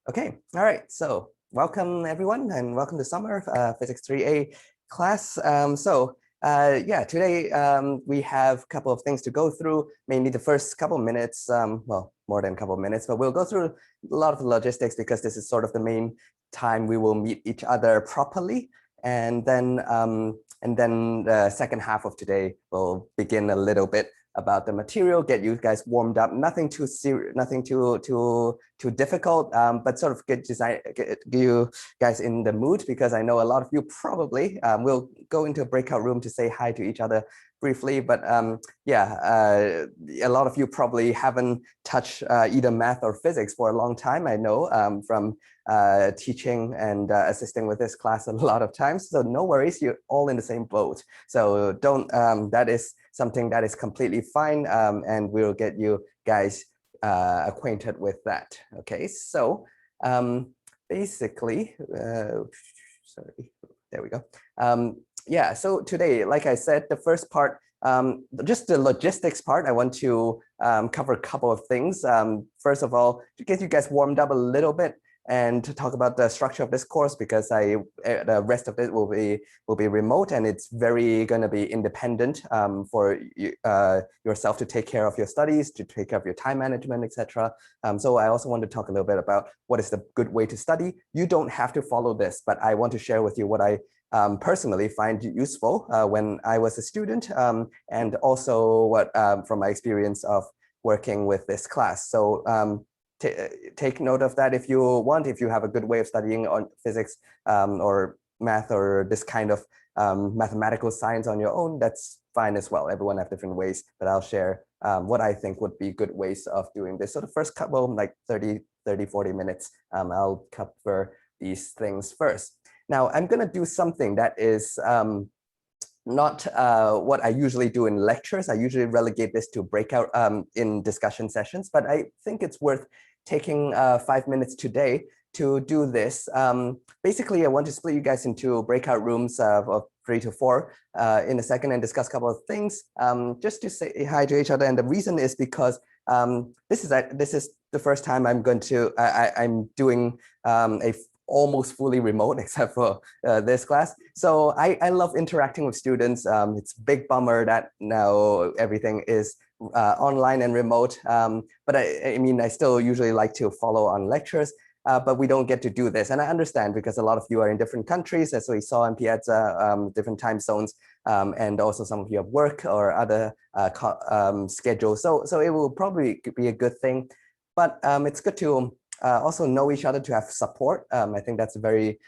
Okay, all right. So welcome everyone and welcome to summer Physics 3A class. Yeah, today we have a couple of things to go through, mainly the first couple of minutes, well, more than a couple of minutes, but we'll go through a lot of logistics because this is sort of the main time we will meet each other properly. And then the second half of today will begin a little bit about the material, get you guys warmed up, nothing too serious, nothing too difficult, but sort of get you guys in the mood, because I know a lot of you probably will go into a breakout room to say hi to each other briefly, but yeah, a lot of you probably haven't touched either math or physics for a long time, I know, from teaching and assisting with this class a lot of times. So no worries, you're all in the same boat. So don't, that is something that is completely fine, and we'll get you guys acquainted with that. Okay, so basically, sorry, there we go. Yeah, so today, like I said, the first part, just the logistics part, I want to cover a couple of things. First of all, to get you guys warmed up a little bit, and to talk about the structure of this course, because the rest of it will be remote, and it's very going to be independent for yourself to take care of your studies, to take care of your time management, etc. So I also want to talk a little bit about what is the good way to study. You don't have to follow this, but I want to share with you what I personally find useful when I was a student, and also what from my experience of working with this class. So take note of that if you want. If you have a good way of studying on physics or math or this kind of mathematical science on your own, that's fine as well. Everyone have different ways, but I'll share what I think would be good ways of doing this. So the first couple, like 30, 40 minutes, I'll cover these things first. Now I'm going to do something that is not what I usually do in lectures. I usually relegate this to breakout in discussion sessions, but I think it's worth taking 5 minutes today to do this. Basically, I want to split you guys into breakout rooms of 3 to 4 in a second and discuss a couple of things, just to say hi to each other. And the reason is because this is the first time I'm going to I'm doing a almost fully remote, except for this class. So I love interacting with students. It's a big bummer that now everything is online and remote. But I mean, I still usually like to follow on lectures, but we don't get to do this. And I understand, because a lot of you are in different countries, as we saw in Piazza, different time zones, and also some of you have work or other schedules. So it will probably be a good thing, but it's good to also know each other, to have support. I think that's a very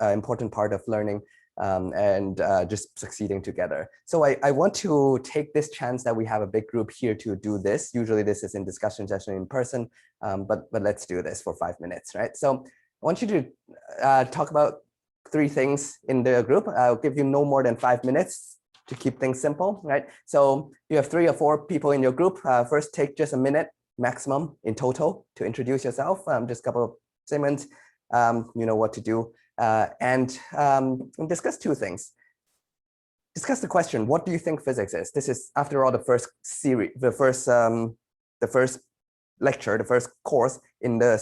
important part of learning and just succeeding together. So I want to take this chance that we have a big group here to do this. Usually this is in discussion session in person, but let's do this for 5 minutes, right? So I want you to talk about 3 things in the group. I'll give you no more than 5 minutes to keep things simple, right? So you have 3 or 4 people in your group. First, take just a minute maximum in total to introduce yourself, just a couple of segments, you know what to do, and discuss 2 things. Discuss the question, what do you think physics is? This is, after all, the first series, the first lecture, the first course in the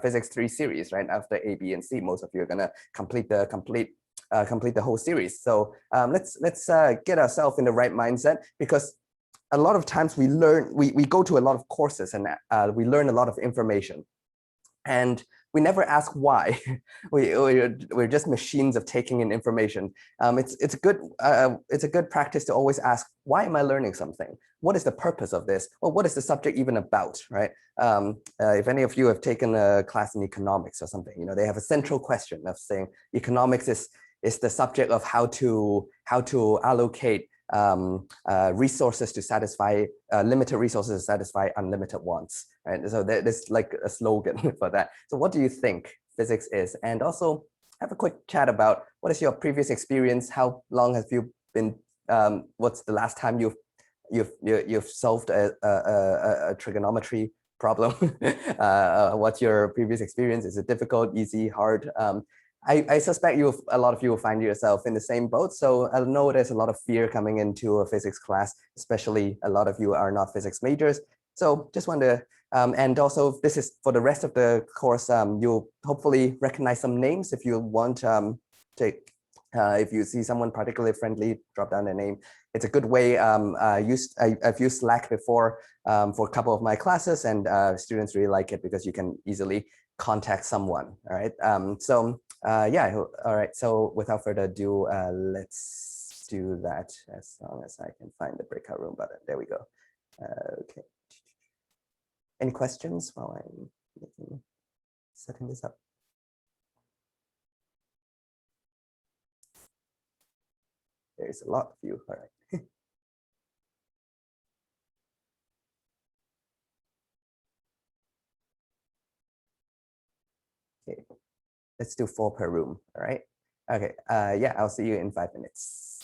Physics 3 series, right? After A, B, and C, most of you are gonna complete the whole series. So let's get ourselves in the right mindset, because a lot of times we go to a lot of courses and we learn a lot of information, and we never ask why. We're just machines of taking in information. It's a good practice to always ask, why am I learning something? What is the purpose of this? Or what is the subject even about, right? If any of you have taken a class in economics or something, you know, they have a central question of saying economics is the subject of how to allocate resources to satisfy limited resources to satisfy unlimited wants, right? So there's like a slogan for that. So what do you think physics is? And also have a quick chat about what is your previous experience? How long have you been? What's the last time you've solved a trigonometry problem? What's your previous experience? Is it difficult, easy, hard? I suspect a lot of you will find yourself in the same boat. So I know there's a lot of fear coming into a physics class, especially a lot of you are not physics majors. So just want to And also, this is for the rest of the course. You'll hopefully recognize some names if you want to. If you see someone particularly friendly, drop down their name. It's a good way. I've used Slack before for a couple of my classes, and students really like it because you can easily contact someone. All right. Yeah. All right. So without further ado, let's do that as long as I can find the breakout room button. There we go. Okay. Any questions while I'm setting this up? There's a lot of you. All right. Okay. Let's do 4 per room. All right. Okay. Yeah, I'll see you in 5 minutes.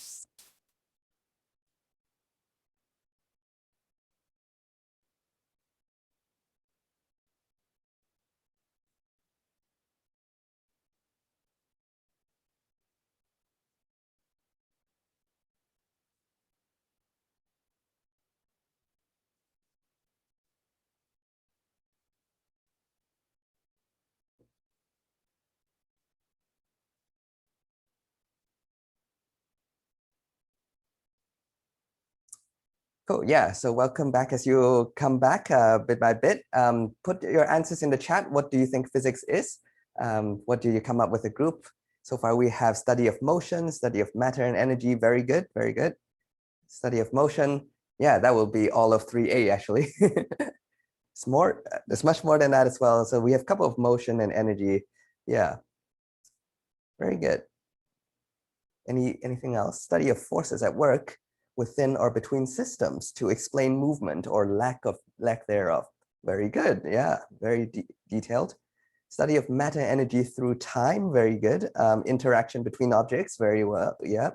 Cool. Yeah. So welcome back. As you come back bit by bit, put your answers in the chat. What do you think physics is? What do you come up with a group? So far, we have study of motion, study of matter and energy. Very good. Very good. Study of motion. Yeah, that will be all of 3A actually. It's more. There's much more than that as well. So we have a couple of motion and energy. Yeah. Very good. Anything else? Study of forces at work within or between systems to explain movement or lack thereof. Very good. Yeah, very detailed. Study of matter energy through time. Very good. Interaction between objects. Very well. Yeah.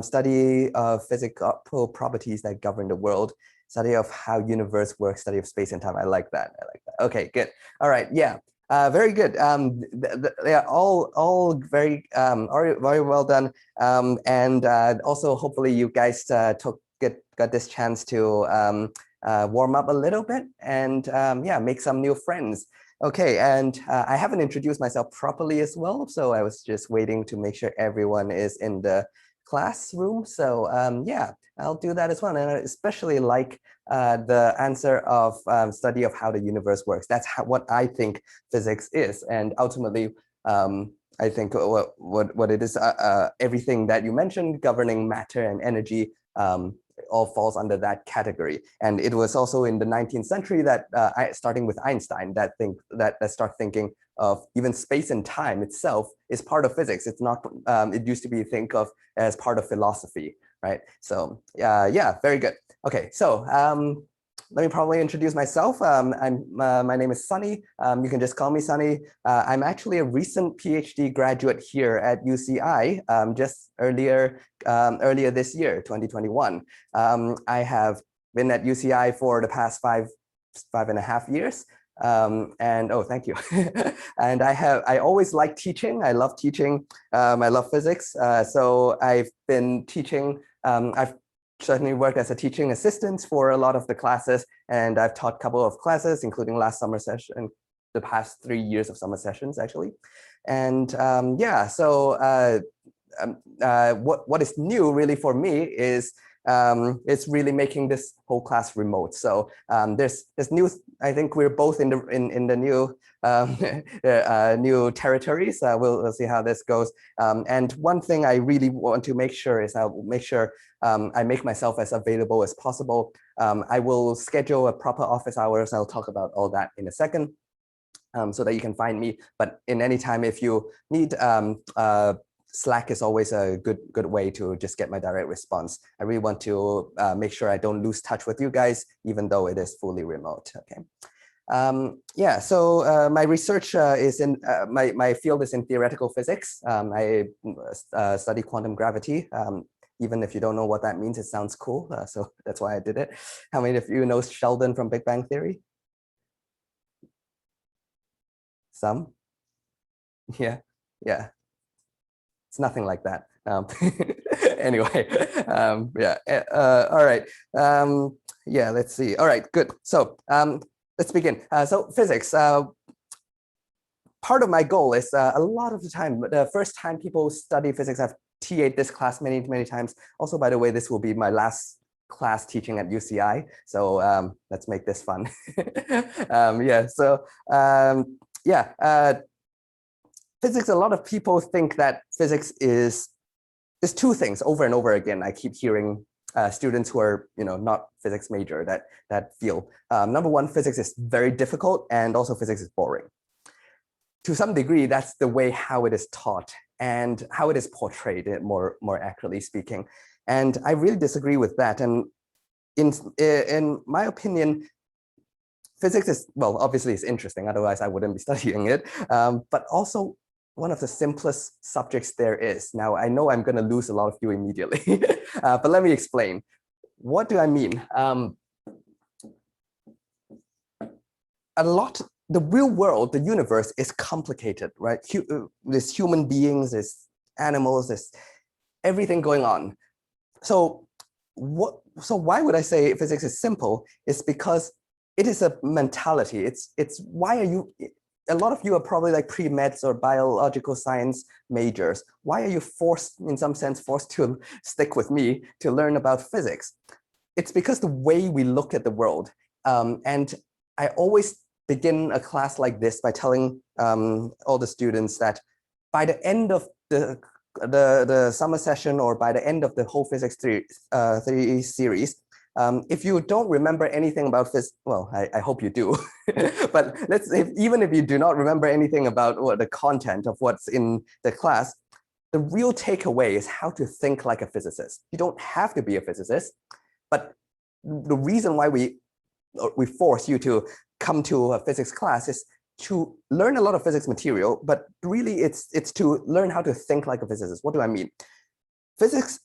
Study of physical properties that govern the world. Study of how universe works. Study of space and time. I like that. I like that. Okay, good. All right. Yeah. Very good. They are all very very well done. And also, hopefully, you guys got this chance to warm up a little bit and yeah, make some new friends. Okay, and I haven't introduced myself properly as well, so I was just waiting to make sure everyone is in the classroom. So yeah, I'll do that as well, and I especially like the answer of study of how the universe works. That's what I think physics is, and ultimately, I think what it is, everything that you mentioned governing matter and energy all falls under that category. And it was also in the 19th century that starting with Einstein, that start thinking of even space and time itself is part of physics. It's not. It used to be think of as part of philosophy, right? So yeah, very good. Okay, so let me probably introduce myself. My name is Sunny. You can just call me Sunny. I'm actually a recent PhD graduate here at UCI, just earlier this year, 2021. I have been at UCI for the past five and a half years. And oh, thank you. And I always like teaching. I love teaching. I love physics. So I've been teaching. I've certainly worked as a teaching assistant for a lot of the classes, and I've taught a couple of classes, including last summer session, the past 3 years of summer sessions, actually. And yeah, so what is new really for me is it's really making this whole class remote. So there's new. I think we're both in the new new territories. We'll see how this goes. And one thing I really want to make sure is I'll make sure I make myself as available as possible. I will schedule a proper office hours. I'll talk about all that in a second. So that you can find me. But in any time, if you need Slack is always a good way to just get my direct response. I really want to make sure I don't lose touch with you guys, even though it is fully remote. Okay. Yeah, so my research is in my field is in theoretical physics. I study quantum gravity. Even if you don't know what that means, it sounds cool. So that's why I did it. How many of you know Sheldon from Big Bang Theory? Some? Yeah, yeah. It's nothing like that. Anyway, yeah. All right. Yeah, let's see. All right, good. So let's begin. So physics. Part of my goal is a lot of the time, the first time people study physics, I've TA'd this class many, many times. Also, by the way, this will be my last class teaching at UCI. So let's make this fun. Physics, a lot of people think that physics is two things over and over again. I keep hearing students who are not physics major that feel. Number one, physics is very difficult, and also physics is boring. To some degree, that's the way how it is taught and how it is portrayed, more accurately speaking. And I really disagree with that. And in my opinion, physics is, well, obviously it's interesting, otherwise I wouldn't be studying it, but also one of the simplest subjects there is. Now, I know I'm going to lose a lot of you immediately, but let me explain. What do I mean? The real world, the universe is complicated, right? There's human beings, there's animals, there's everything going on. So why would I say physics is simple? It's because it is a mentality. It's why are you, a lot of you are probably like pre-meds or biological science majors. Why are you forced, in some sense, forced to stick with me to learn about physics? It's because the way we look at the world. And I always begin a class like this by telling all the students that by the end of the summer session, or by the end of the whole physics 3 series, if you don't remember anything about physics, well, I hope you do, but even if you do not remember anything about the content of what's in the class, the real takeaway is how to think like a physicist. You don't have to be a physicist, but the reason why we force you to come to a physics class is to learn a lot of physics material, but really it's to learn how to think like a physicist. What do I mean? Physicists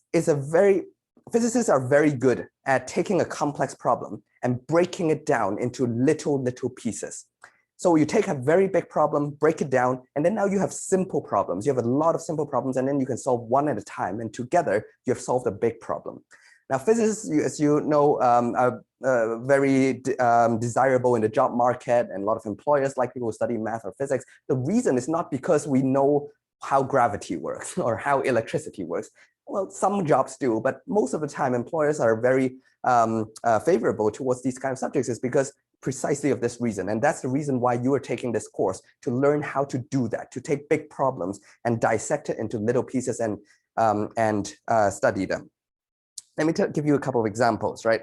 are very good at taking a complex problem and breaking it down into little pieces. So you take a very big problem, break it down, and then now you have simple problems. You have a lot of simple problems, and then you can solve one at a time, and together you have solved a big problem. Now, physicists, as you know, are very desirable in the job market, and a lot of employers like people who study math or physics. The reason is not because we know how gravity works or how electricity works. Well, some jobs do, but most of the time employers are very favorable towards these kind of subjects is because precisely of this reason. And that's the reason why you are taking this course, to learn how to do that, to take big problems and dissect it into little pieces and study them. Let me give you a couple of examples, right?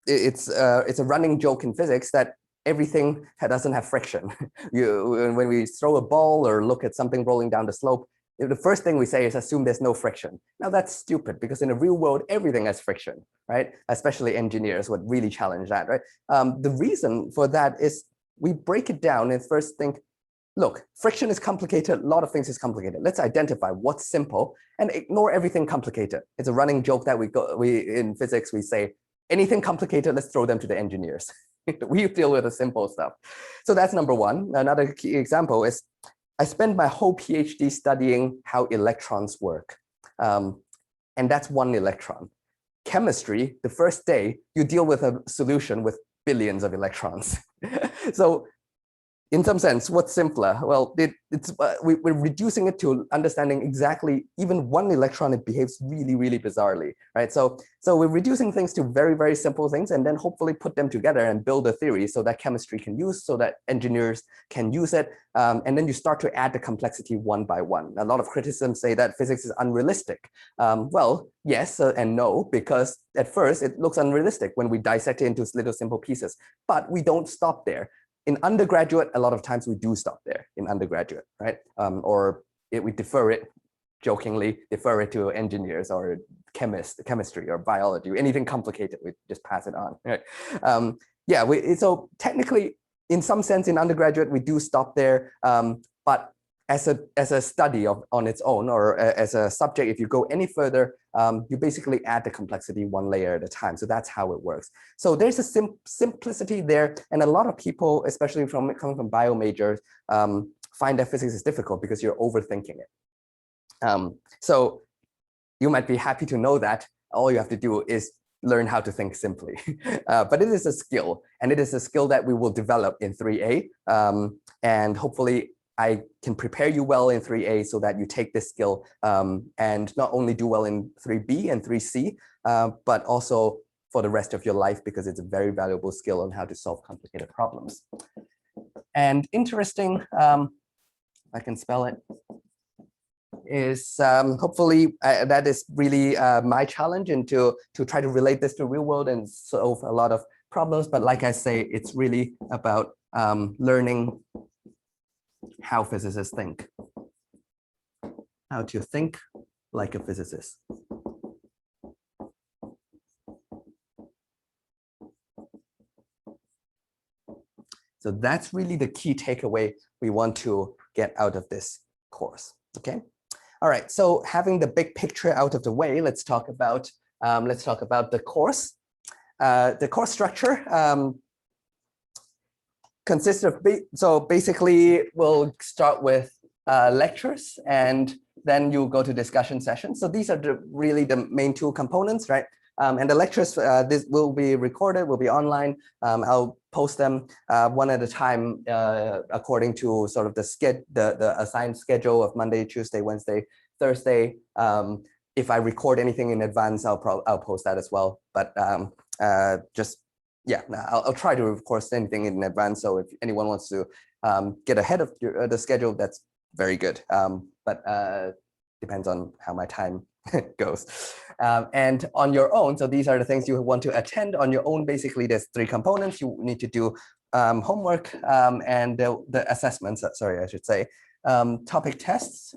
It's a running joke in physics that everything doesn't have friction. When we throw a ball or look at something rolling down the slope, the first thing we say is assume there's no friction. Now that's stupid, because in the real world, everything has friction, right? Especially engineers would really challenge that, right? The reason for that is we break it down and first think, look, friction is complicated. A lot of things is complicated. Let's identify what's simple and ignore everything complicated. It's a running joke that in physics, we say, anything complicated, let's throw them to the engineers. We deal with the simple stuff. So that's number one. Another key example is I spent my whole PhD studying how electrons work. And that's one electron. Chemistry, the first day, you deal with a solution with billions of electrons. So in some sense, what's simpler? Well, we're reducing it to understanding exactly even one electron, it behaves really bizarrely, right? So we're reducing things to very simple things, and then hopefully put them together and build a theory so that chemistry can use, so that engineers can use it. And then you start to add the complexity one by one. A lot of criticisms say that physics is unrealistic. Well, yes and no, because at first it looks unrealistic when we dissect it into little simple pieces, but we don't stop there. In undergraduate, a lot of times we do stop there in undergraduate, right? We defer it, jokingly, defer it to engineers or chemistry or biology, anything complicated, we just pass it on, right? So technically, in some sense, in undergraduate, we do stop there, but as a study on its own, or as a subject, if you go any further, you basically add the complexity one layer at a time. So that's how it works. So there's a simplicity there. And a lot of people, especially coming from bio majors, find that physics is difficult because you're overthinking it. So you might be happy to know that all you have to do is learn how to think simply. But it is a skill, and it is a skill that we will develop in 3A. And hopefully I can prepare you well in 3A so that you take this skill and not only do well in 3B and 3C, but also for the rest of your life, because it's a very valuable skill on how to solve complicated problems. And interesting, I can spell it, is hopefully that is really my challenge, and to try to relate this to real world and solve a lot of problems. But like I say, it's really about learning how physicists think, how to think like a physicist. So that's really the key takeaway we want to get out of this course. Okay. All right. So having the big picture out of the way, let's talk about the course. The course structure consists of so basically we'll start with lectures, and then you go to discussion sessions. So these are really the main two components, right? And the lectures, this will be recorded, will be online. I'll post them one at a time according to sort of the assigned schedule of Monday, Tuesday, Wednesday, Thursday. If I record anything in advance, I'll post that as well. But just yeah, I'll try to of course anything in advance. So if anyone wants to get ahead of the schedule, that's very good. But depends on how my time goes. And on your own, so these are the things you want to attend on your own. Basically, there's three components. You need to do homework and the assessments, sorry, I should say, topic tests,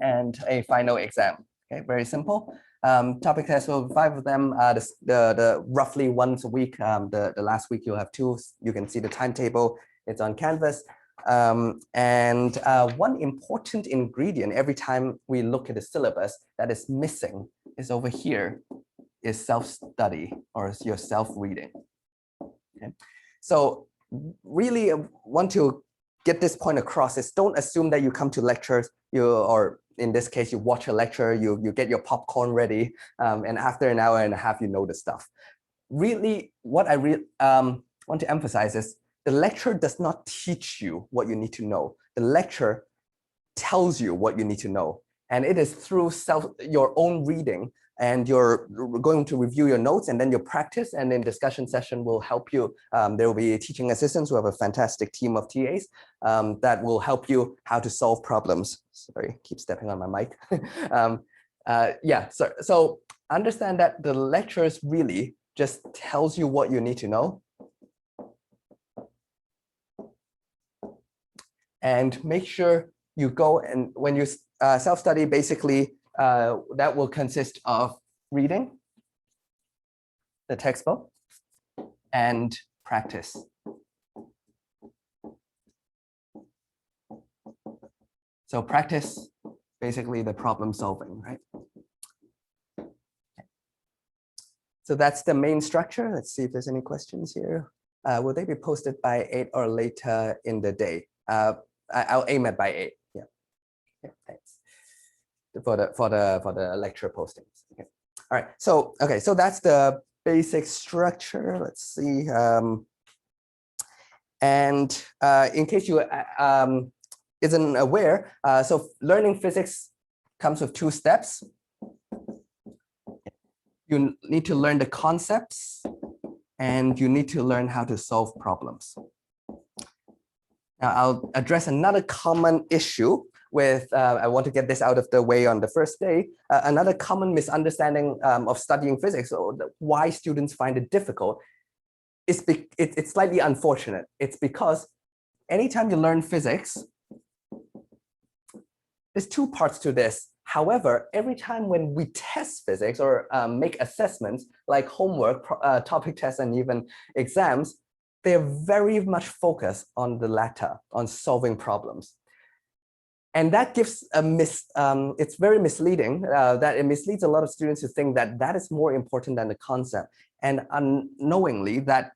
and a final exam. Okay, very simple. Topic tests, so 5 of them, the roughly once a week. The last week you'll have 2. You can see the timetable. It's on Canvas. And one important ingredient every time we look at the syllabus that is missing is over here, is self-study or your self-reading. Okay. So really want to get this point across is don't assume that you come to lectures, or in this case, you watch a lecture, you get your popcorn ready, and after an hour and a half, you know the stuff. Really, what I want to emphasize is the lecture does not teach you what you need to know. The lecture tells you what you need to know. And it is through your own reading, and you're going to review your notes, and then your practice, and then discussion session will help you. There will be teaching assistants who have a fantastic team of TAs that will help you how to solve problems. Sorry, keep stepping on my mic. Yeah, so understand that the lectures really just tells you what you need to know. And make sure you go, and when you self-study, basically that will consist of reading the textbook and practice. So practice, basically the problem solving, right? So that's the main structure. Let's see if there's any questions here. Will they be posted by 8 or later in the day? I'll aim at by 8. Yeah. Yeah, thanks for the lecture postings. Okay. All right. So okay. So that's the basic structure. Let's see. And in case you isn't aware, so learning physics comes with 2 steps. You need to learn the concepts, and you need to learn how to solve problems. Now, I'll address another common issue with, I want to get this out of the way on the first day, another common misunderstanding of studying physics, or why students find it difficult, it's slightly unfortunate. It's because anytime you learn physics, there's 2 parts to this. However, every time when we test physics or make assessments like homework, topic tests, and even exams, they're very much focused on the latter, on solving problems. And that gives it's very misleading, that it misleads a lot of students to think that that is more important than the concept. And unknowingly that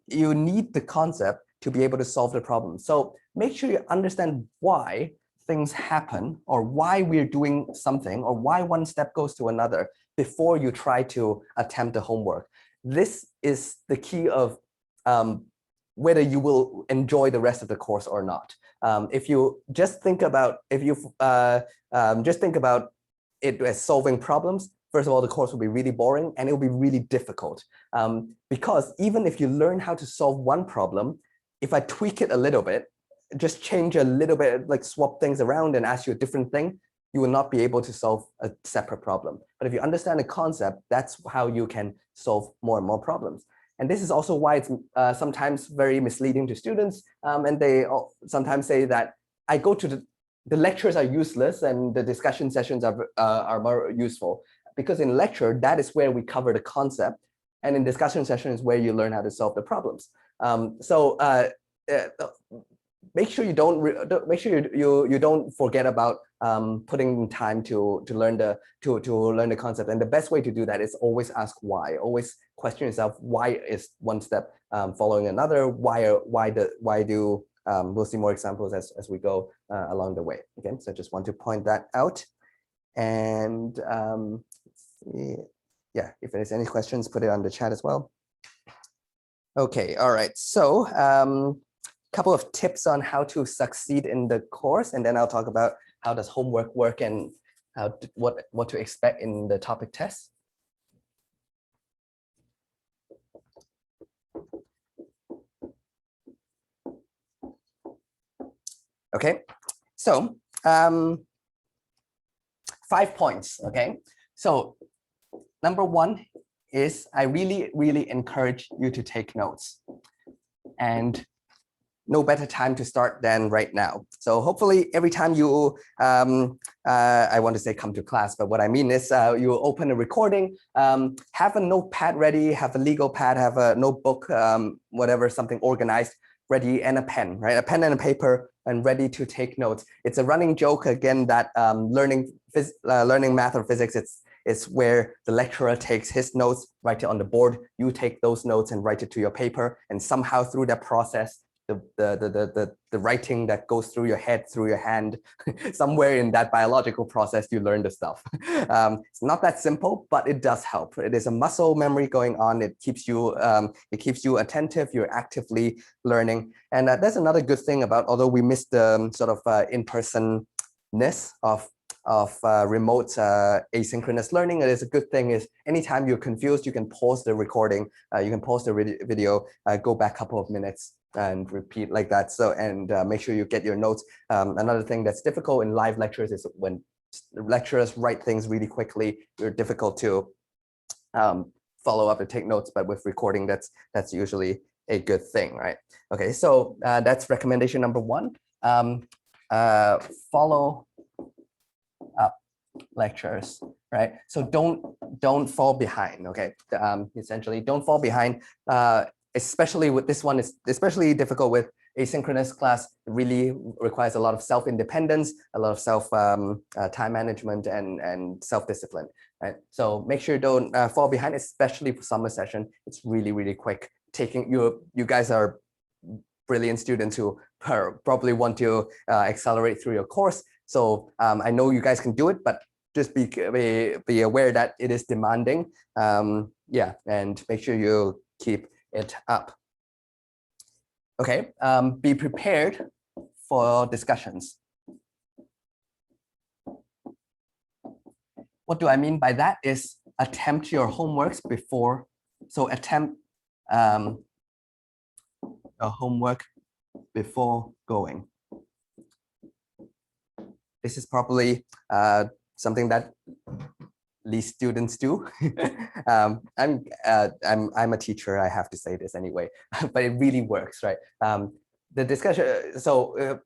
you need the concept to be able to solve the problem. So make sure you understand why things happen, or why we're doing something, or why one step goes to another. before you try to attempt the homework. This is the key of whether you will enjoy the rest of the course or not. If you just think about, just think about it as solving problems, first of all, the course will be really boring and it will be really difficult. Because even if you learn how to solve one problem, if I tweak it a little bit, just change a little bit, like swap things around and ask you a different thing, you will not be able to solve a separate problem. But if you understand the concept, that's how you can solve more and more problems. And this is also why it's sometimes very misleading to students. And they sometimes say that I go to the lectures are useless and the discussion sessions are more useful. Because in lecture, that is where we cover the concept. And in discussion session is where you learn how to solve the problems. Make sure you don't forget about putting time to learn the concept. And the best way to do that is always ask why. Always question yourself, why is one step following another? Why do we'll see more examples as we go along the way. Okay, so I just want to point that out. And yeah, if there's any questions, put it on the chat as well. Okay, all right. So couple of tips on how to succeed in the course, and then I'll talk about how does homework work and what to expect in the topic test. Okay, so 5 points. Okay, so number one is I really encourage you to take notes, and no better time to start than right now. So hopefully every time you, I want to say come to class, but what I mean is you open a recording, have a notepad ready, have a legal pad, have a notebook, whatever, something organized ready, and a pen, right? A pen and a paper and ready to take notes. It's a running joke again that learning math or physics, it's where the lecturer takes his notes, write it on the board, you take those notes and write it to your paper, and somehow through that process, the writing that goes through your head, through your hand, somewhere in that biological process, you learn the stuff. It's not that simple, but it does help. It is a muscle memory going on. It keeps you attentive. You're actively learning. And that's another good thing about, although we miss the sort of in-personness of remote asynchronous learning, it is a good thing is anytime you're confused, you can pause the recording, you can pause the video, go back a couple of minutes and repeat like that. So, and make sure you get your notes. Another thing that's difficult in live lectures is when lecturers write things really quickly, it's difficult to follow up and take notes, but with recording, that's usually a good thing, right? Okay, so that's recommendation number one. Follow up lectures, right? So don't fall behind, okay? Essentially, don't fall behind. Especially with this one, it's especially difficult with asynchronous class. It really requires a lot of self-independence, a lot of time management and self-discipline, right? So make sure you don't fall behind, especially for summer session. It's really quick. You guys are brilliant students who probably want to accelerate through your course. So I know you guys can do it, but just be aware that it is demanding. Yeah, and make sure you keep it up. Okay, be prepared for discussions. What do I mean by that is attempt your homeworks before, so attempt a homework before going. This is probably something that least students do. I'm a teacher, I have to say this anyway, but it really works, right? The discussion, so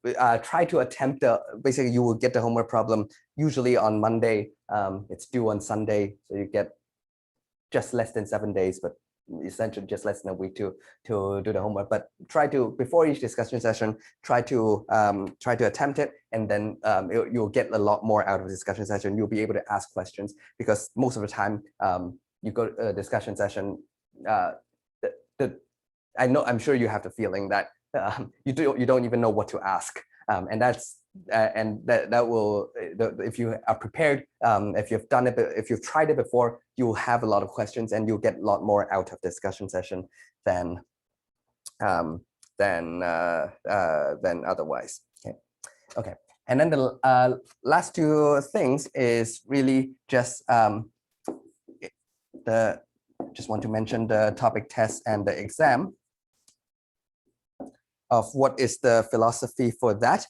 try to attempt basically you will get the homework problem usually on Monday. It's due on Sunday, so you get just less than 7 days, but essentially just less than a week to do the homework. But try to, before each discussion session, try to attempt it, and then you'll get a lot more out of the discussion session. You'll be able to ask questions, because most of the time you go to a discussion session, I'm sure you have the feeling that you don't even know what to ask, and that's and that will, if you are prepared, if you've done it, if you've tried it before, you will have a lot of questions and you'll get a lot more out of discussion session than otherwise. Okay. And then the last two things is really just just want to mention the topic test and the exam of what is the philosophy for that.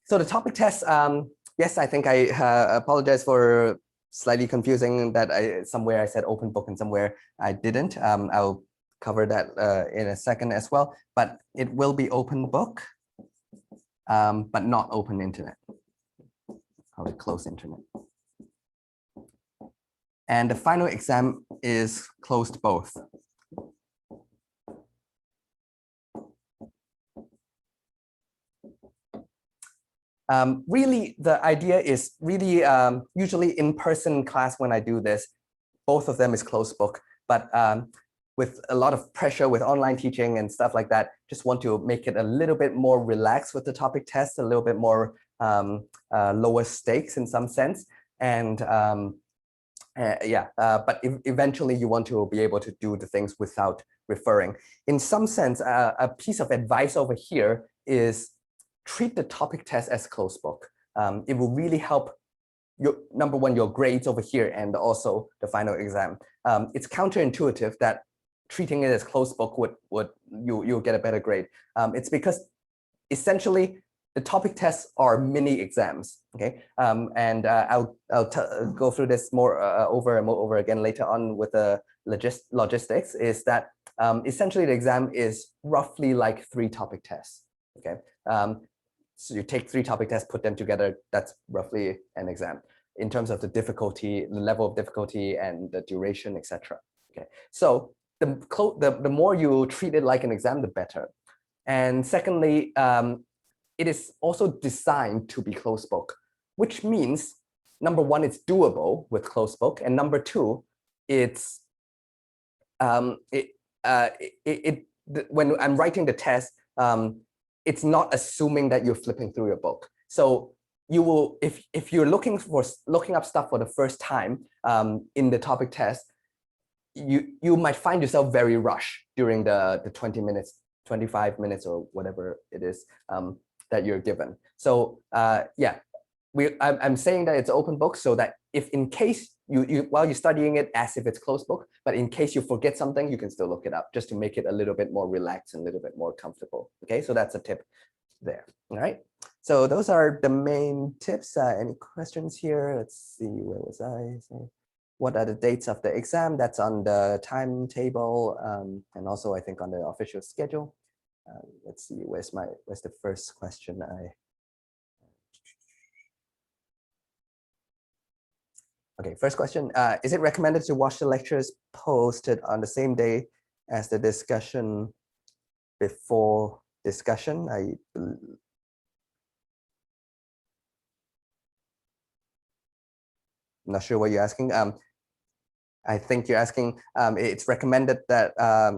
So the topic test, yes, I think I apologize for slightly confusing that somewhere I said open book and somewhere I didn't. I'll cover that in a second as well, but it will be open book, but not open internet. Probably closed internet. And the final exam is closed both. Really, the idea is really usually in-person class when I do this, both of them is closed book, but with a lot of pressure with online teaching and stuff like that, just want to make it a little bit more relaxed with the topic test, a little bit more lower stakes in some sense. And but eventually you want to be able to do the things without referring. In some sense, a piece of advice over here is treat the topic test as closed book. It will really help your, number one, your grades over here and also the final exam. It's counterintuitive that treating it as closed book you'll get a better grade. It's because essentially the topic tests are mini exams, okay? And I'll go through this more over and over again later on with the logistics, is that essentially the exam is roughly like 3 topic tests, okay? So you take 3 topic tests, put them together, that's roughly an exam in terms of the difficulty, the level of difficulty and the duration, etc. Okay, so the more you treat it like an exam, the better. And secondly, it is also designed to be closed book, which means number one, it's doable with closed book, and number two, it's when I'm writing the test, it's not assuming that you're flipping through your book. So you will, if you're looking up stuff for the first time in the topic test, you might find yourself very rushed during the 20 minutes, 25 minutes, or whatever it is that you're given. So yeah, I'm saying that it's open book so that if in case while you're studying it as if it's closed book, but in case you forget something, you can still look it up just to make it a little bit more relaxed and a little bit more comfortable. Okay, so that's a tip there. All right, so those are the main tips. Any questions here? Let's see, where was I? So what are the dates of the exam? That's on the timetable and also I think on the official schedule. Let's see, where's the first question? Okay, first question. Is it recommended to watch the lectures posted on the same day as the discussion before discussion? I'm not sure what you're asking. I think you're asking, it's recommended that,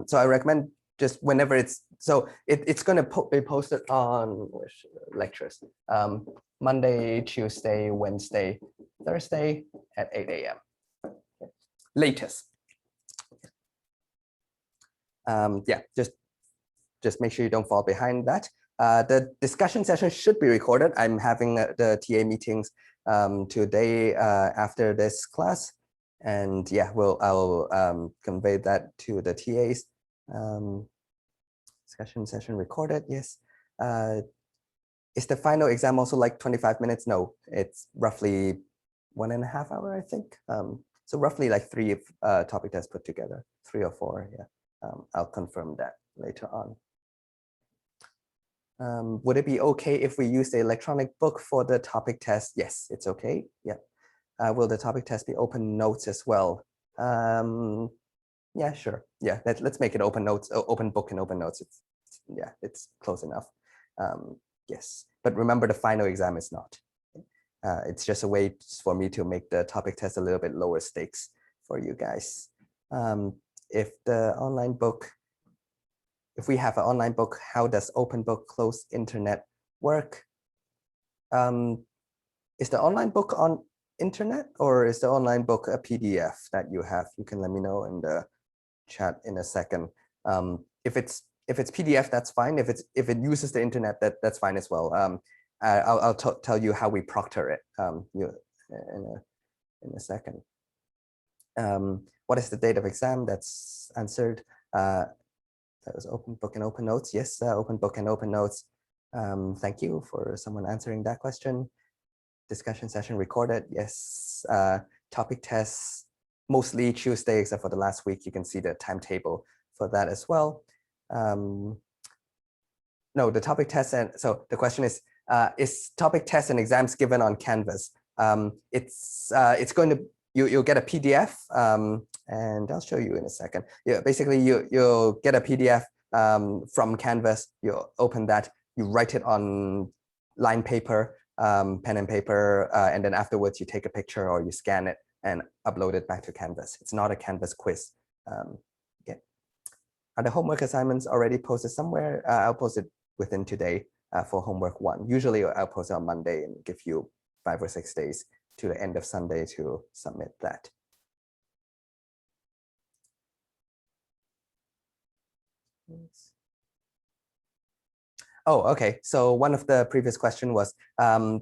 so I recommend just whenever it's going to be posted on lectures, Monday, Tuesday, Wednesday, Thursday at 8 a.m. latest. Yeah, just make sure you don't fall behind that. The discussion session should be recorded. I'm having the TA meetings today after this class. And yeah, I'll convey that to the TAs. Discussion session recorded, yes. Is the final exam also like 25 minutes? No, it's roughly 1.5 hours, I think. So roughly like 3 topic tests put together, 3 or 4, yeah. I'll confirm that later on. Would it be okay if we use the electronic book for the topic test? Yes, it's okay, yeah. Will the topic test be open notes as well? Yeah, sure. Yeah, let's make it open notes, open book and open notes. It's close enough. Yes, but remember the final exam is not. It's just a way for me to make the topic test a little bit lower stakes for you guys. If the online book, if we have an online book, how does open book closed internet work? Is the online book on internet, or is the online book a PDF that you have? You can let me know in the chat in a second. If it's PDF, that's fine. If it uses the internet, that's fine as well. I'll tell you how we proctor it in a second. What is the date of exam? That's answered. That was open book and open notes. Yes, open book and open notes. Thank you for someone answering that question. Discussion session recorded. Yes. Topic tests, mostly Tuesday, except for the last week. You can see the timetable for that as well. No, the topic tests. And so the question is topic tests and exams given on Canvas? It's going to, you'll get a PDF, and I'll show you in a second. Yeah, basically you'll get a PDF from Canvas. You open that, you write it on line paper, pen and paper, and then afterwards you take a picture or you scan it and upload it back to Canvas. It's not a Canvas quiz. Okay. Are the homework assignments already posted somewhere? I'll post it within today for homework 1. Usually I'll post it on Monday and give you 5 or 6 days to the end of Sunday to submit that. Oh, okay. So one of the previous question was, are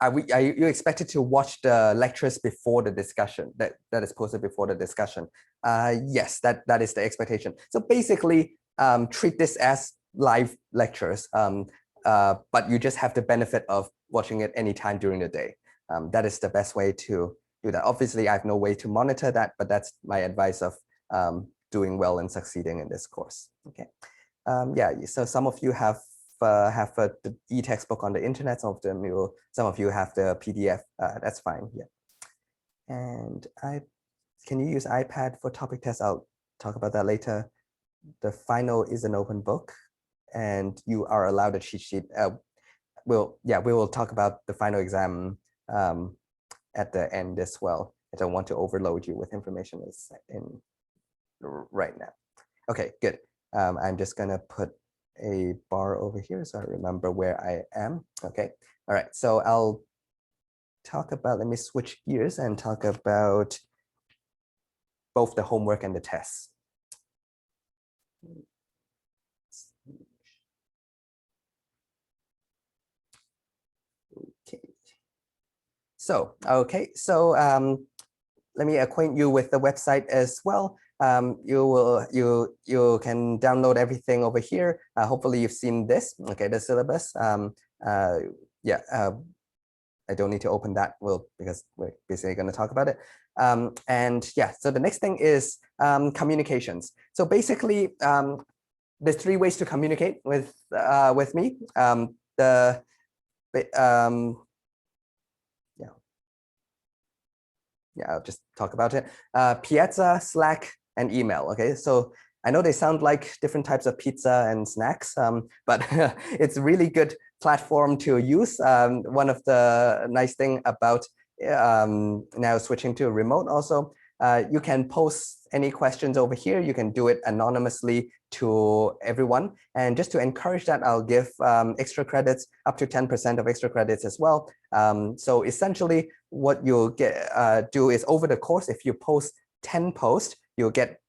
you expected to watch the lectures before the discussion that is posted before the discussion? Yes, that is the expectation. So basically, treat this as live lectures, but you just have the benefit of watching it anytime during the day. That is the best way to do that. Obviously, I have no way to monitor that, but that's my advice of doing well and succeeding in this course. Okay. Yeah, so some of you have the e-textbook on the internet. Some of you have the PDF. That's fine. Yeah. And can you use iPad for topic tests? I'll talk about that later. The final is an open book, and you are allowed a cheat sheet. We will talk about the final exam at the end as well. I don't want to overload you with information right now. Okay, good. I'm just gonna put a bar over here so I remember where I am. Okay, all right, so I'll talk about, let me switch gears and talk about both the homework and the tests. Okay, so let me acquaint you with the website as well. You can download everything over here. Hopefully you've seen this. Okay, the syllabus. I don't need to open that because we're basically going to talk about it. And yeah, so the next thing is communications. So basically, there's 3 ways to communicate with me. Yeah, I'll just talk about it. Piazza, Slack, and email. Okay, so I know they sound like different types of pizza and snacks, but it's a really good platform to use. One of the nice thing about now switching to remote also, you can post any questions over here. You can do it anonymously to everyone. And just to encourage that, I'll give extra credits, up to 10% of extra credits as well. So essentially what you'll get do is over the course, if you post 10 posts, you'll get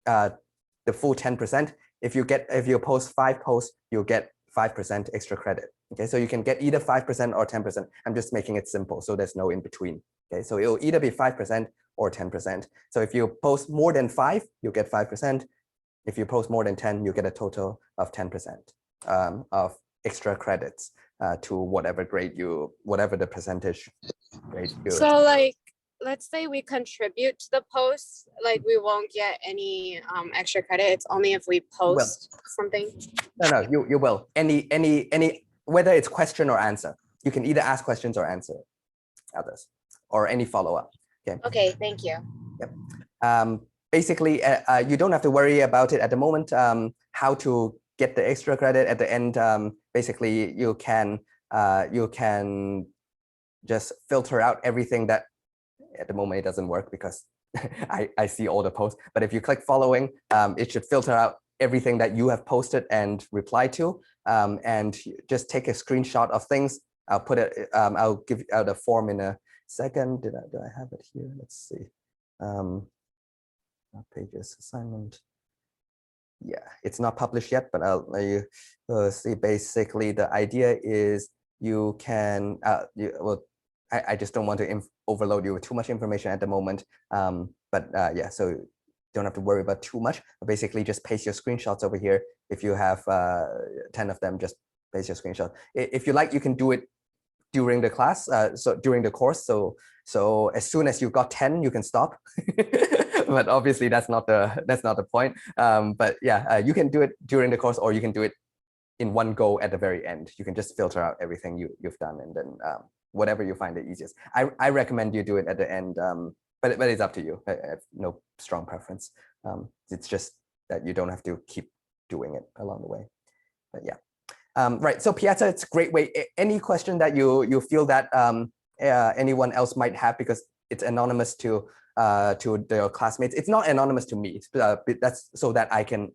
the full 10%. If you post 5 posts, you'll get 5% extra credit. Okay, so you can get either 5% or 10%. I'm just making it simple, so there's no in between. Okay, so it'll either be 5% or 10%. So if you post more than 5, you'll get 5%. If you post more than 10, you get a total of 10% of extra credits to whatever the percentage grade you. So like, let's say we contribute to the post, like we won't get any extra credit. It's only if we post something. No, you will. Any whether it's question or answer, you can either ask questions or answer others, or any follow-up. Okay. Okay, thank you. Yep. Basically, you don't have to worry about it at the moment. How to get the extra credit at the end? Basically, you can just filter out everything that at the moment it doesn't work because I see all the posts. But if you click following, it should filter out everything that you have posted and reply to, and just take a screenshot of things I'll put it, I'll give out a form in a second. Do I have it here? Let's see. Pages assignment. Yeah, it's not published yet, but I'll let you see. Basically, the idea is you can, well, I just don't want to overload you with too much information at the moment. But yeah, so don't have to worry about too much. Basically, just paste your screenshots over here. If you have 10 of them, just paste your screenshot. If you like, you can do it during the class, so during the course. So as soon as you got 10, you can stop. But obviously that's not the point. But yeah, you can do it during the course, or you can do it in one go at the very end. You can just filter out everything you've done, and then whatever you find the easiest. I recommend you do it at the end, but it's up to you. I have no strong preference. It's just that you don't have to keep doing it along the way. But yeah. Right, so Piazza, it's a great way. Any question that you feel that anyone else might have, because it's anonymous to their classmates. It's not anonymous to me. That's so that I can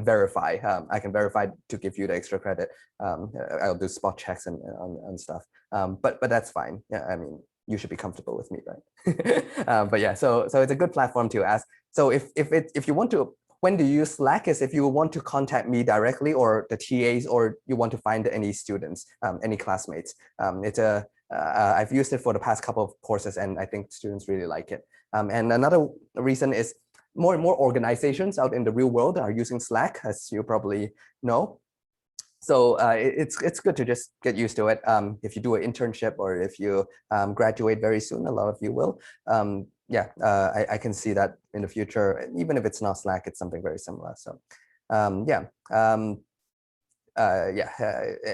verify. I can verify to give you the extra credit. I'll do spot checks and stuff. But that's fine. Yeah, I mean, you should be comfortable with me, right? But yeah, so it's a good platform to ask. So if you want to. When do you use Slack is if you want to contact me directly, or the TAs, or you want to find any students, any classmates. I've used it for the past couple of courses, and I think students really like it. And another reason is more and more organizations out in the real world are using Slack, as you probably know. So it's good to just get used to it. If you do an internship, or if you graduate very soon, a lot of you will. Yeah, I can see that in the future, even if it's not Slack, it's something very similar. So yeah,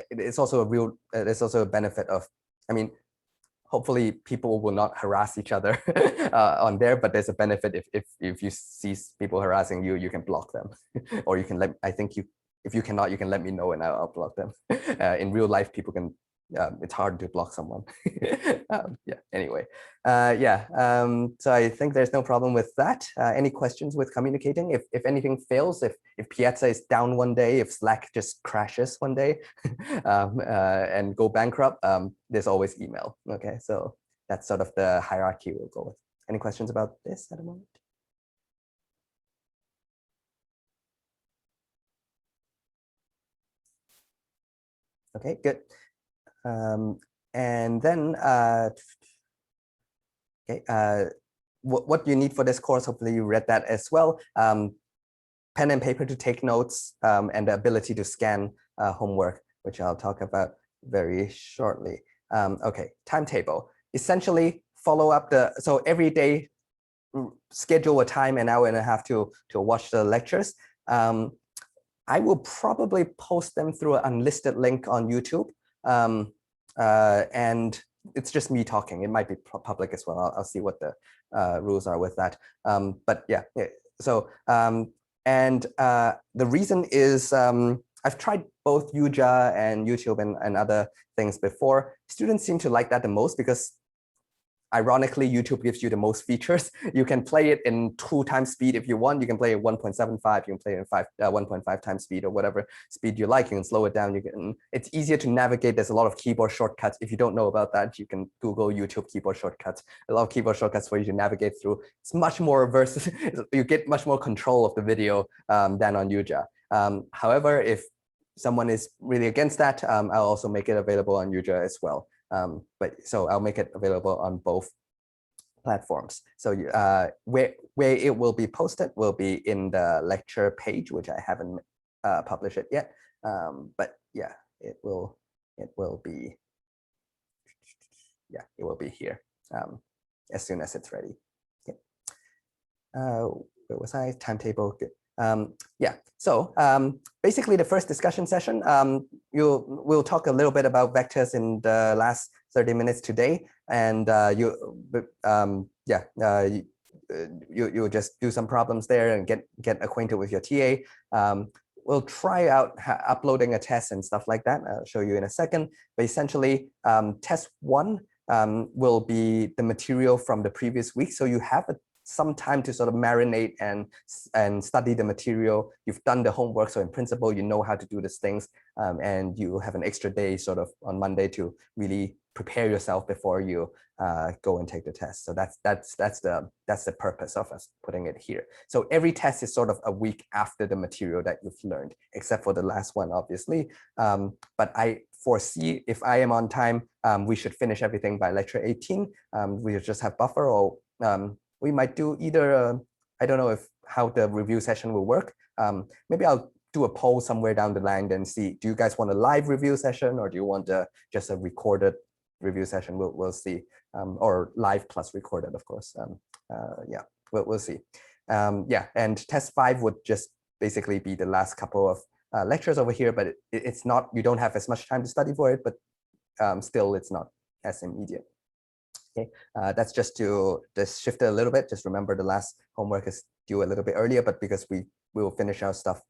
it's also it's also a benefit of, I mean, hopefully people will not harass each other on there, but there's a benefit if you see people harassing you, you can block them, or you can if you cannot, you can let me know and I'll block them. In real life, people can, it's hard to block someone. Yeah, anyway, yeah, so I think there's no problem with that. Any questions with communicating? If anything fails, if Piazza is down one day, if Slack just crashes one day and go bankrupt, there's always email. Okay, so that's sort of the hierarchy we'll go with. Any questions about this at the moment? Okay, good. And then, okay, what you need for this course, hopefully you read that as well. Pen and paper to take notes, and the ability to scan homework, which I'll talk about very shortly. Okay, timetable. Essentially, follow up so every day, schedule a time, an hour and a half to watch the lectures. I will probably post them through an unlisted link on YouTube. And it's just me talking. It might be public as well. I'll see what the rules are with that. But yeah, so, and the reason is I've tried both Yuja and YouTube and other things before. Students seem to like that the most because ironically, YouTube gives you the most features. You can play it in 2 times speed if you want. You can play it 1.75. You can play it in 1.5 times speed, or whatever speed you like. You can slow it down. It's easier to navigate. There's a lot of keyboard shortcuts. If you don't know about that, you can Google YouTube keyboard shortcuts. A lot of keyboard shortcuts for you to navigate through. It's much more versus, you get much more control of the video than on Yuja. However, if someone is really against that, I'll also make it available on Yuja as well. But so I'll make it available on both platforms. So where it will be posted will be in the lecture page, which I haven't published it yet. But yeah, it will be, yeah, it will be here as soon as it's ready. Okay. Where was I? Timetable. Good. Yeah, so basically the first discussion session, we'll talk a little bit about vectors in the last 30 minutes today, and you'll just do some problems there and get acquainted with your TA. We'll try out uploading a test and stuff like that. I'll show you in a second, but essentially test 1 will be the material from the previous week. So you have some time to sort of marinate and study the material. You've done the homework, so in principle, you know how to do these things, and you have an extra day sort of on Monday to really prepare yourself before you go and take the test. So that's the purpose of us putting it here. So every test is sort of a week after the material that you've learned, except for the last one, obviously. But I foresee if I am on time, we should finish everything by lecture 18. We just have buffer, or we might do either, I don't know how the review session will work. Maybe I'll do a poll somewhere down the line and see, do you guys want a live review session, or do you want just a recorded review session? We'll see, or live plus recorded, of course. Yeah, we'll see. Yeah, and test 5 would just basically be the last couple of lectures over here, but it's not, you don't have as much time to study for it, but still it's not as immediate. Okay, that's just to shift it a little bit. Just remember the last homework is due a little bit earlier, but because we will finish our stuff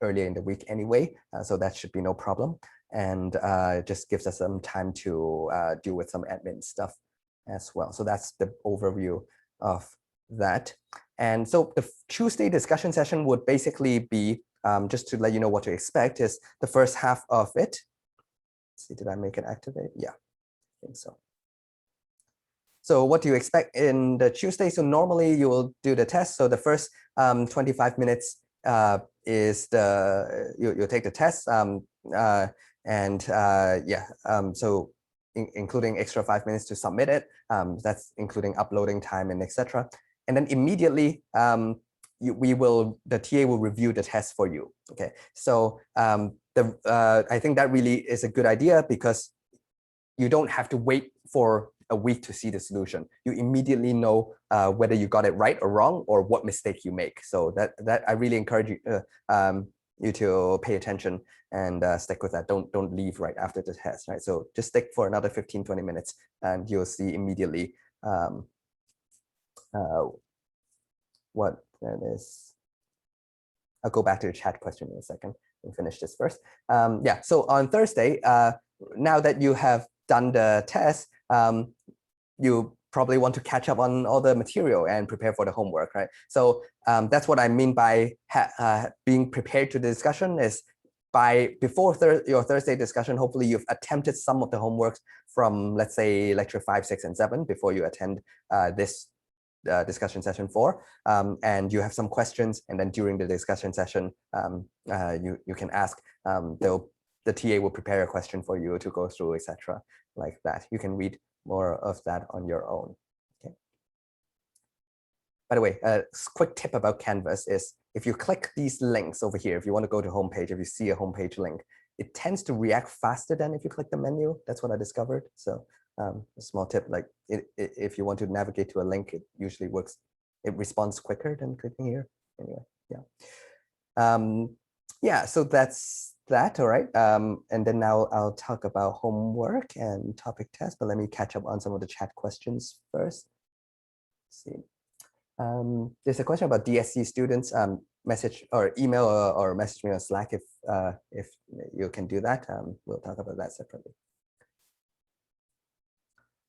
earlier in the week anyway, so that should be no problem. And it just gives us some time to deal with some admin stuff as well. So that's the overview of that. And so the Tuesday discussion session would basically be, just to let you know what to expect, is the first half of it. Let's see, did I make it activate? Yeah, I think so. So what do you expect in the Tuesday? So normally you will do the test. So the first 25 minutes is you'll take the test. So including extra 5 minutes to submit it. That's including uploading time and etc. And then immediately the TA will review the test for you. Okay, so I think that really is a good idea, because you don't have to wait for a week to see the solution. You immediately know whether you got it right or wrong, or what mistake you make. So that I really encourage you to pay attention and stick with that. Don't leave right after the test, right? So just stick for another 15-20 minutes, and you'll see immediately what that is. I'll go back to the chat question in a second and finish this first. Yeah, so on Thursday, now that you have done the test, you probably want to catch up on all the material and prepare for the homework, right? So that's what I mean by being prepared to the discussion, is before your Thursday discussion, hopefully you've attempted some of the homework from, let's say, lecture 5, 6, and 7 before you attend this discussion session 4, and you have some questions, and then during the discussion session, you can ask. The TA will prepare a question for you to go through, etc. like that. You can read more of that on your own. Okay. By the way, a quick tip about Canvas is, if you click these links over here, if you want to go to homepage, if you see a homepage link, it tends to react faster than if you click the menu. That's what I discovered. So a small tip, like if you want to navigate to a link, it usually works. It responds quicker than clicking here. Anyway, yeah. Yeah, so that's that, all right. And then now I'll talk about homework and topic test, but let me catch up on some of the chat questions first. Let's see. There's a question about DSC students. Message or email or message me on Slack if you can do that. We'll talk about that separately.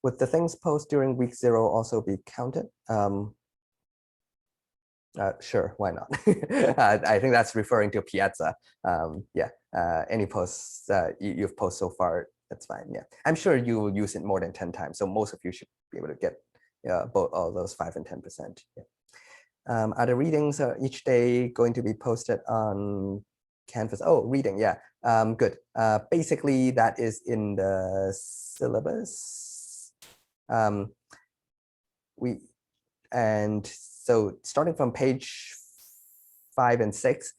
Would the things posted during week 0 also be counted? Sure, why not? I think that's referring to Piazza. Yeah, any posts you've posted so far, that's fine. Yeah, I'm sure you will use it more than 10 times. So most of you should be able to get both all those 5 and 10%. Yeah. Are the readings each day going to be posted on Canvas? Oh, reading, yeah, good. Basically, that is in the syllabus. So starting from page 5 and 6,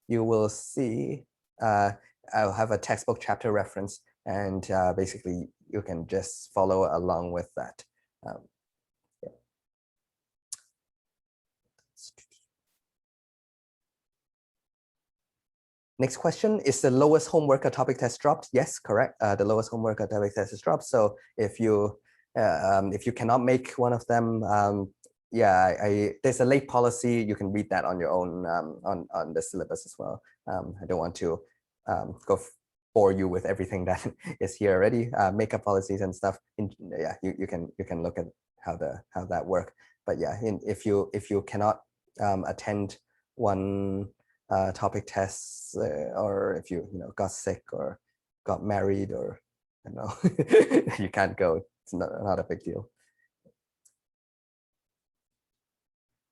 you will see I'll have a textbook chapter reference, and basically you can just follow along with that. Yeah. Next question, is the lowest homework or topic test dropped? Yes, correct. The lowest homework or topic test is dropped. So if you cannot make one of them, yeah, there's a late policy. You can read that on your own on the syllabus as well. I don't want to bore you with everything that is here already. Makeup policies and stuff. Yeah, you can look at how that work. but yeah, if you cannot attend one topic tests, or if you got sick or got married, or you can't go, it's not a big deal.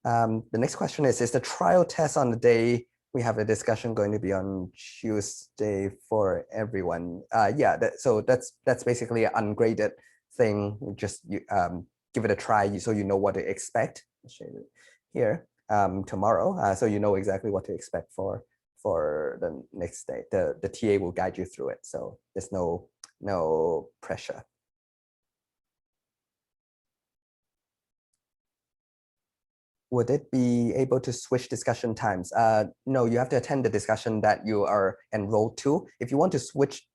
The next question is the trial test on the day we have a discussion going to be on Tuesday for everyone? Yeah, so that's basically an ungraded thing. Just give it a try so you know what to expect. I'll show you here tomorrow, so you know exactly what to expect for the next day. The TA will guide you through it, so there's no pressure. Would it be able to switch discussion times? No, you have to attend the discussion that you are enrolled to. If you want to switch,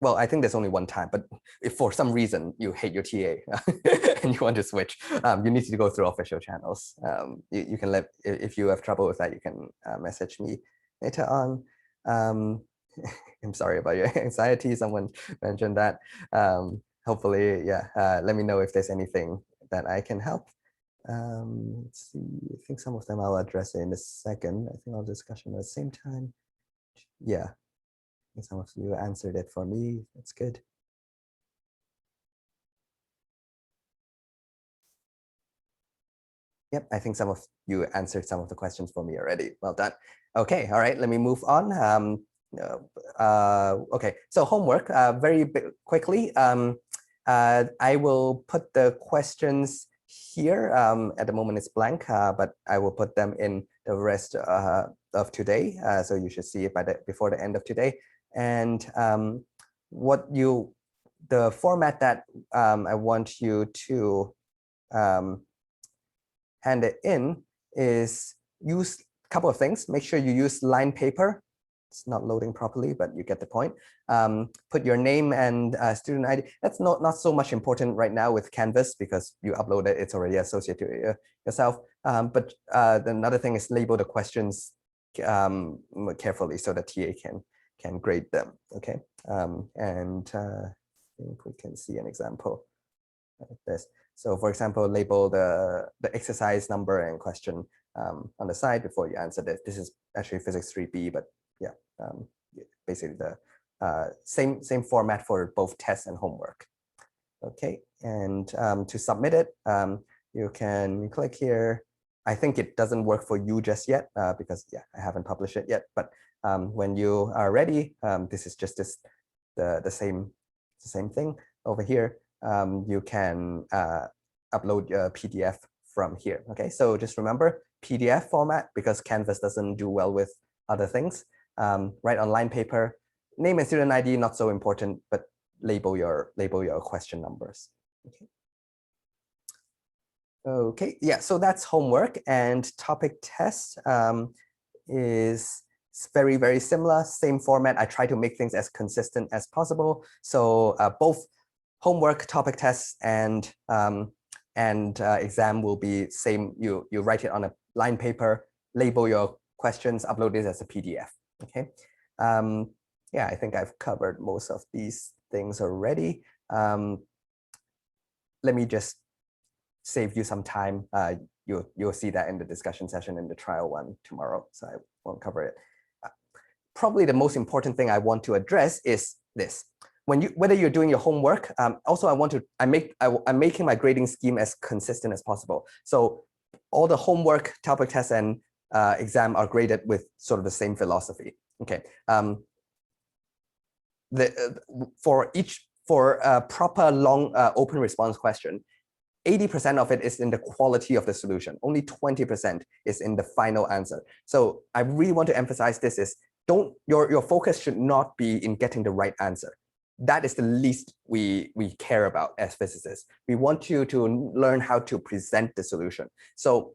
well, I think there's only one time, but if for some reason you hate your TA and you want to switch, you need to go through official channels. You can if you have trouble with that, you can message me later on. I'm sorry about your anxiety. Someone mentioned that. Hopefully, yeah, let me know if there's anything that I can help. Let's see, I think some of them I'll address in a second. I think I'll discuss them at the same time. Yeah, some of you answered it for me. That's good. Yep, I think some of you answered some of the questions for me already. Well done. Okay, all right, let me move on. Okay, so homework, very quickly. I will put the questions here. At the moment it's blank, but I will put them in the rest of today. So you should see it before the end of today. And the format that I want you to hand it in is use a couple of things. Make sure you use line paper. It's not loading properly, but you get the point. Put your name and student ID. That's not so much important right now with Canvas because you upload it, it's already associated to yourself. But another thing is label the questions carefully so the TA can grade them. Okay, and I think we can see an example like this. So for example, label the exercise number and question on the side before you answer this. This is actually physics 3B, but yeah, basically the same format for both tests and homework. Okay, and to submit it, you can click here. I think it doesn't work for you just yet because yeah, I haven't published it yet. But when you are ready, this is just the same thing over here. You can upload your PDF from here. Okay, so just remember PDF format because Canvas doesn't do well with other things. Write on line paper, name and student ID not so important, but label your question numbers. Okay. Okay, yeah, so that's homework, and topic test is very similar, same format. I try to make things as consistent as possible. So both homework, topic tests, and exam will be same. You write it on a line paper, label your questions, upload it as a PDF. Okay. Yeah, I think I've covered most of these things already. Let me just save you some time. You'll see that in the discussion session in the trial one tomorrow, so I won't cover it. Probably the most important thing I want to address is this. Whether you're doing your homework, also I'm making my grading scheme as consistent as possible. So all the homework, topic tests, and exam are graded with sort of the same philosophy. Okay. For a proper long open response question, 80% of it is in the quality of the solution. Only 20% is in the final answer. So I really want to emphasize this is your focus should not be in getting the right answer. That is the least we care about as physicists. We want you to learn how to present the solution. So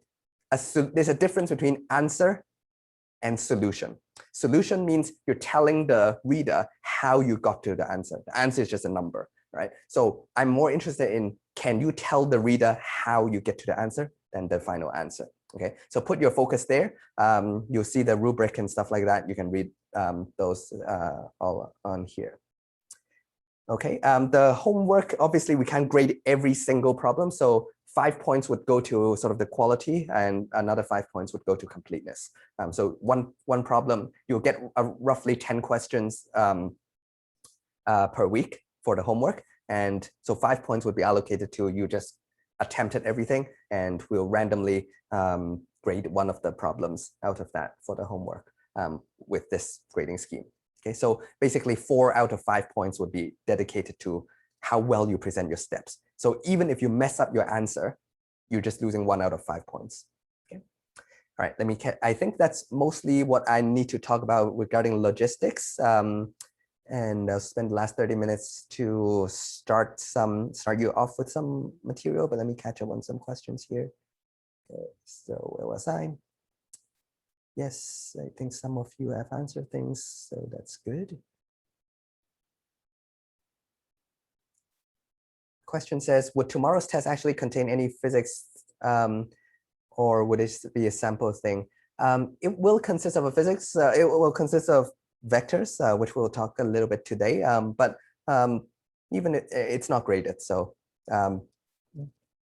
there's a difference between answer and solution. Solution means you're telling the reader how you got to the answer. The answer is just a number, right? So I'm more interested in, can you tell the reader how you get to the answer than the final answer? Okay, so put your focus there. You'll see the rubric and stuff like that. You can read those all on here. Okay, the homework, obviously we can't grade every single problem. So 5 points would go to sort of the quality, and another 5 points would go to completeness. So one problem, you'll get roughly 10 questions per week for the homework. And so 5 points would be allocated to you just attempted everything, and we'll randomly grade one of the problems out of that for the homework with this grading scheme. Okay, so basically 4 out of 5 points would be dedicated to how well you present your steps. So even if you mess up your answer, you're just losing 1 out of 5 points. Okay. All right, I think that's mostly what I need to talk about regarding logistics. And I'll spend the last 30 minutes to start you off with some material, but let me catch up on some questions here. Okay, so where was I? Yes, I think some of you have answered things, so that's good. Question says, would tomorrow's test actually contain any physics, or would it be a sample thing? It will consist of a physics, it will consist of vectors, which we'll talk a little bit today, but even it's not graded, so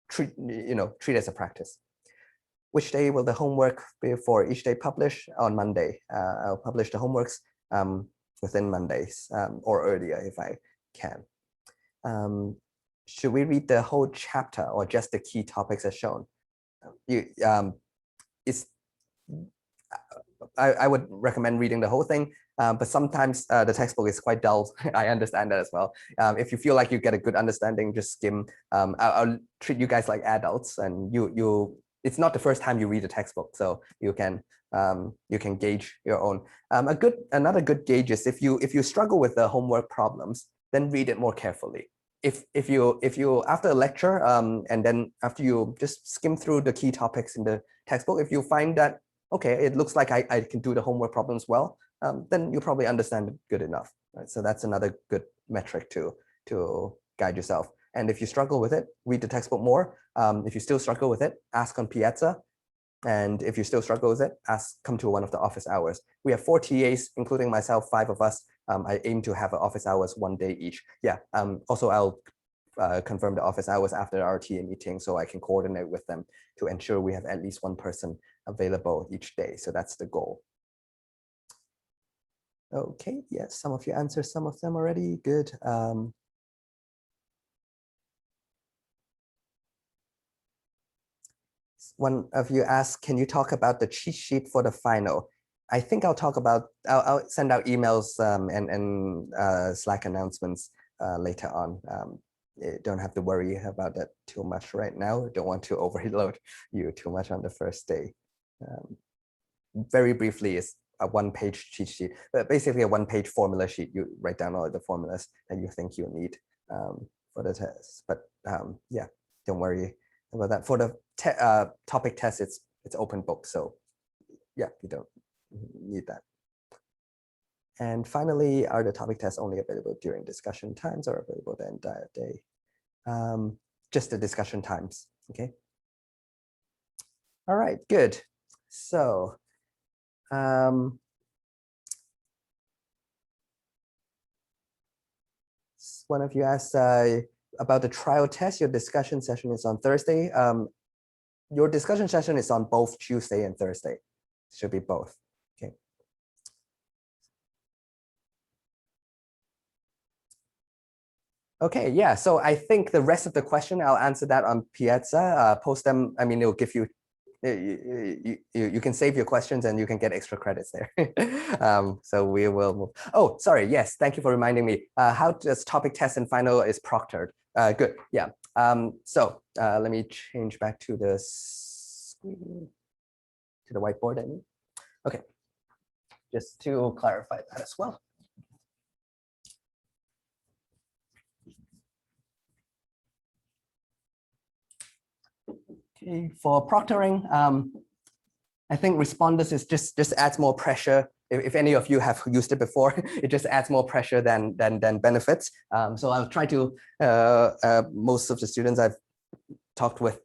treat it as a practice. Which day will the homework be for each day publish? On Monday. I'll publish the homeworks within Mondays or earlier if I can. Should we read the whole chapter or just the key topics as shown? I would recommend reading the whole thing, but sometimes the textbook is quite dull. I understand that as well. If you feel like you get a good understanding, just skim. I'll treat you guys like adults, and it's not the first time you read a textbook, so you can gauge your own. Another good gauge is if you struggle with the homework problems, then read it more carefully. If you after a lecture and then after you just skim through the key topics in the textbook, if you find that okay, it looks like I can do the homework problems well, then you probably understand it good enough. Right? So that's another good metric to guide yourself. And if you struggle with it, read the textbook more. If you still struggle with it, ask on Piazza. And if you still struggle with it, come to one of the office hours. We have 4 TAs, including myself, 5 of us. I aim to have office hours 1 day each. Yeah. Also, I'll confirm the office hours after our TA meeting so I can coordinate with them to ensure we have at least 1 person available each day. So that's the goal. Okay, yes, some of you answered some of them already. Good. One of you asked, can you talk about the cheat sheet for the final? I think I'll I'll send out emails and Slack announcements later on. Don't have to worry about that too much right now. Don't want to overload you too much on the first day. Very briefly, it's a 1-page cheat sheet, but basically a 1-page formula sheet. You write down all the formulas that you think you need for the test. But yeah, don't worry about that. For the topic test, it's open book, so yeah, you don't need that. And finally, are the topic tests only available during discussion times or available the entire day? Just the discussion times, okay? All right, good. So one of you asked about the trial test. Your discussion session is on Thursday. Your discussion session is on both Tuesday and Thursday. Should be both. Okay. Okay, yeah, so I think the rest of the question, I'll answer that on Piazza. Post them, I mean, it'll give you, you can save your questions and you can get extra credits there. So we will move. Oh, sorry, yes, thank you for reminding me. How does topic test and final is proctored? Good, yeah. So let me change back to the screen, to the whiteboard, I mean. Okay, just to clarify that as well. Okay, for proctoring, I think responders is just adds more pressure. If any of you have used it before, it just adds more pressure than benefits. So I'll try to, most of the students I've talked with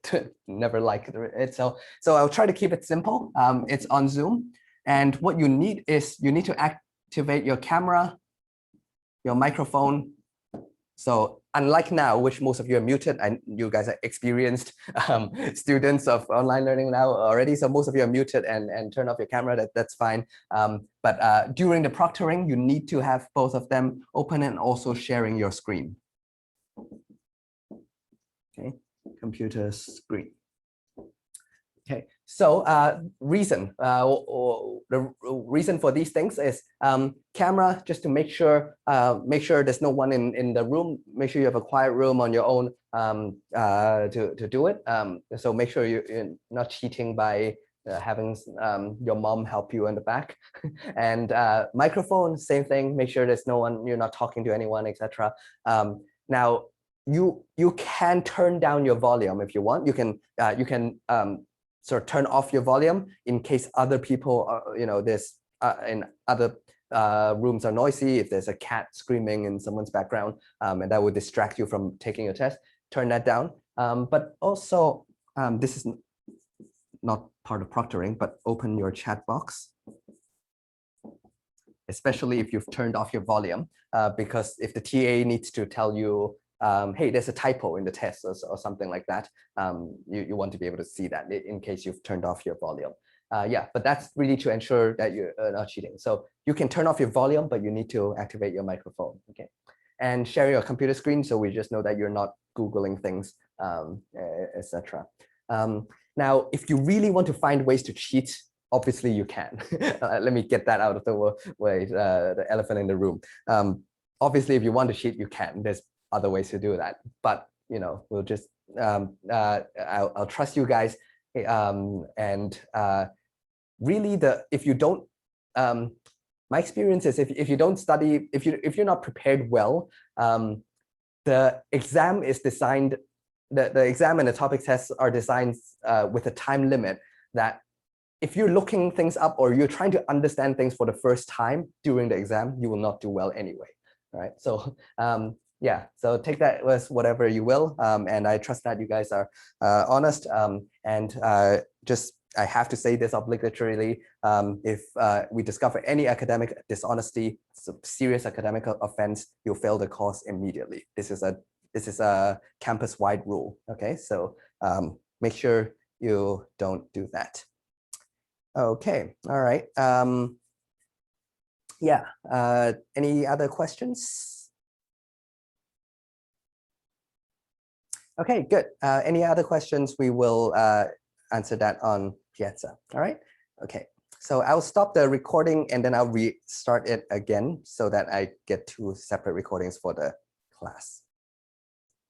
never like it. So I'll try to keep it simple. It's on Zoom. And what you need is you need to activate your camera, your microphone, So unlike now, which most of you are muted, and you guys are experienced students of online learning now already, so most of you are muted and turn off your camera, that's fine. But during the proctoring, you need to have both of them open and also sharing your screen. Okay, computer screen. Okay, so the reason for these things is camera, just to make sure there's no one in the room. Make sure you have a quiet room on your own to do it. So make sure you're not cheating by having your mom help you in the back. And microphone, same thing. Make sure there's no one, you're not talking to anyone, etc. Now you can turn down your volume if you want. You can sort of turn off your volume in case other people are, there's in other rooms are noisy, if there's a cat screaming in someone's background, and that would distract you from taking your test, turn that down. But also, this is not part of proctoring, but open your chat box, especially if you've turned off your volume, because if the TA needs to tell you, hey, there's a typo in the test or something like that, you want to be able to see that in case you've turned off your volume. Yeah, but that's really to ensure that you're not cheating. So you can turn off your volume, but you need to activate your microphone, okay? And share your computer screen, so we just know that you're not Googling things, etc. Now, if you really want to find ways to cheat, obviously you can. Let me get that out of the way, the elephant in the room. Obviously, if you want to cheat, you can. There's other ways to do that, but we'll just I'll trust you guys, and really if you don't, my experience is if you don't study, if you're not prepared well, the exam is designed, the exam and the topic tests are designed with a time limit that if you're looking things up or you're trying to understand things for the first time during the exam, you will not do well anyway, right? So yeah, so take that as whatever you will, and I trust that you guys are honest, and just I have to say this obligatorily, if we discover any academic dishonesty, serious academic offense, you'll fail the course immediately. This is a campus-wide rule, okay? So make sure you don't do that. Okay, all right. Yeah, any other questions? Okay, good. Any other questions? We will answer that on Piazza. All right. Okay. So I'll stop the recording and then I'll restart it again so that I get 2 separate recordings for the class.